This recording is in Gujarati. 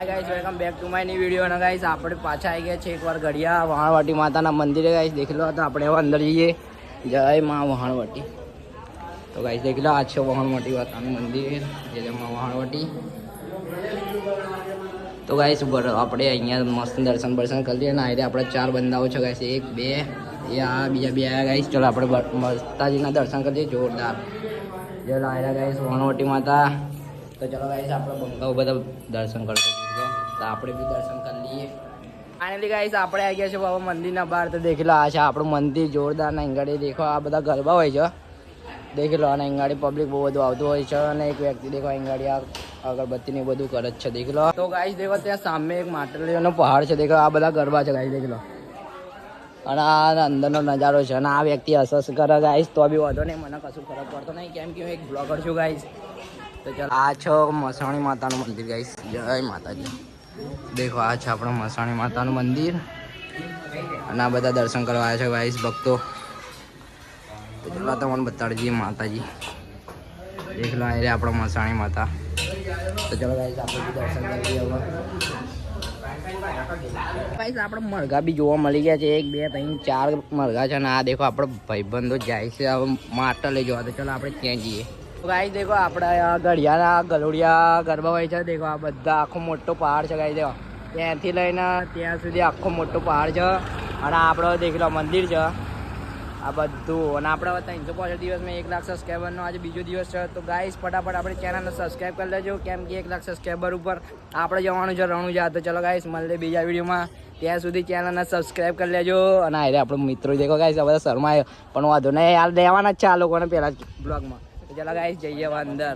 guys welcome back to my new video ना गाइस આપણે પાછા આવી ગયા છે એકવાર ઘડિયા વહાણવટી માતાના મંદિરે ગાइस દેખ લો તો આપણે હવે અંદર જઈએ જય માં વહાણવટી તો ગાइस દેખ લો આ છે વહાણવટી માતાનું મંદિર જય માં વહાણવટી તો ગાइस આપણે અહીંયા મસ્ત દર્શન કરી લઈએ ને આયરે આપણે ચાર બંદાઓ છે ગાइस 1 2 યા બીજા બે આયા ગાइस ચલો આપણે માતાજીના દર્શન કરી લઈએ જોરદાર જય લાયરા ગાइस વહાણવટી માતા તો ચલો ગાइस આપણે બંગાઓ બધા દર્શન કરશું તો આપણે બી દર્શન કરી લઈએ ફાઇનલી ગાइस આપણે આવી ગયા છે બાબા મંદિરના બહાર તો દેખ લો આ છે આપણું મંદિર જોરદાર ને અંગાડી દેખો આ બધા ગરબા હોય છે દેખ લો અને અંગાડી પબ્લિક બહુ બધું આવતું હોય છે અને એક વ્યક્તિ દેખો અંગાડી આ અગરબત્તી ને બધું કરે છે દેખ લો તો ગાइस દેખો ત્યાં સામે એક માટલીઓનો પહાડ છે દેખો આ બધા ગરબા છે ગાइस દેખ લો અને આ અંદરનો નજારો છે અને આ વ્યક્તિ હસસ કરે ગાइस તો બી વાંધો નહીં મને કશું ફરક પડતો નહીં કેમ કે હું એક બ્લોગર છું ગાइस તો ચાલો આ છે મસાણી માતાનું મંદિર ગાइस જય માતાજી દેખો આ છે આપણું મસાણી માતાનું મંદિર અને આ બધા દર્શન કરવા આવ્યા છે ગાइस ભક્તો તો ચલો તમને બતાડી દઈએ માતાજી દેખ લો આ આપણો મસાણી માતા તો ચલો ગાइस આપણે બી દર્શન કરી લઈએ ગાइस આપણે મરઘા બી જોવા મળી ગયા છે 1 2 3 4 મરઘા છે અને આ દેખો આપણો ભાઈબંધો જાય છે હવે માટા લઈ જવા તો ચલો આપણે ત્યાં જઈએ गाइस देखो આપડા ઘડિયાના ગલોડિયા ગરબા હોય છે દેખો આ બધા આખો મોટો પહાડ છે ગાइस દેખો ત્યાંથી લઈને ત્યાં સુધી આખો મોટો પહાડ છે અને આપણો દેખ લો મંદિર છે આ બધું અને આપણે 365 દિવસમાં 1 લાખ સબસ્ક્રાઈબરનો આજે બીજો દિવસ છે તો ગાइस ફટાફટ આપણે ચેનલને સબસ્ક્રાઈબ કરી લેજો કેમ કે 1 લાખ સબસ્ક્રાઈબર ઉપર આપણે જવાનું છે રણુજા તો ચલો ગાइस મળીએ બીજા વિડીયોમાં ત્યાં સુધી ચેનલને સબસ્ક્રાઈબ કરી લેજો અને આ આપણો મિત્રો દેખો ગાइस આ બધા શર્માય પણ વાંધો નહીં યાર દેવાના જ છે આ લોકોને પહેલા બ્લોગમાં चलो गाइस जाइए अंदर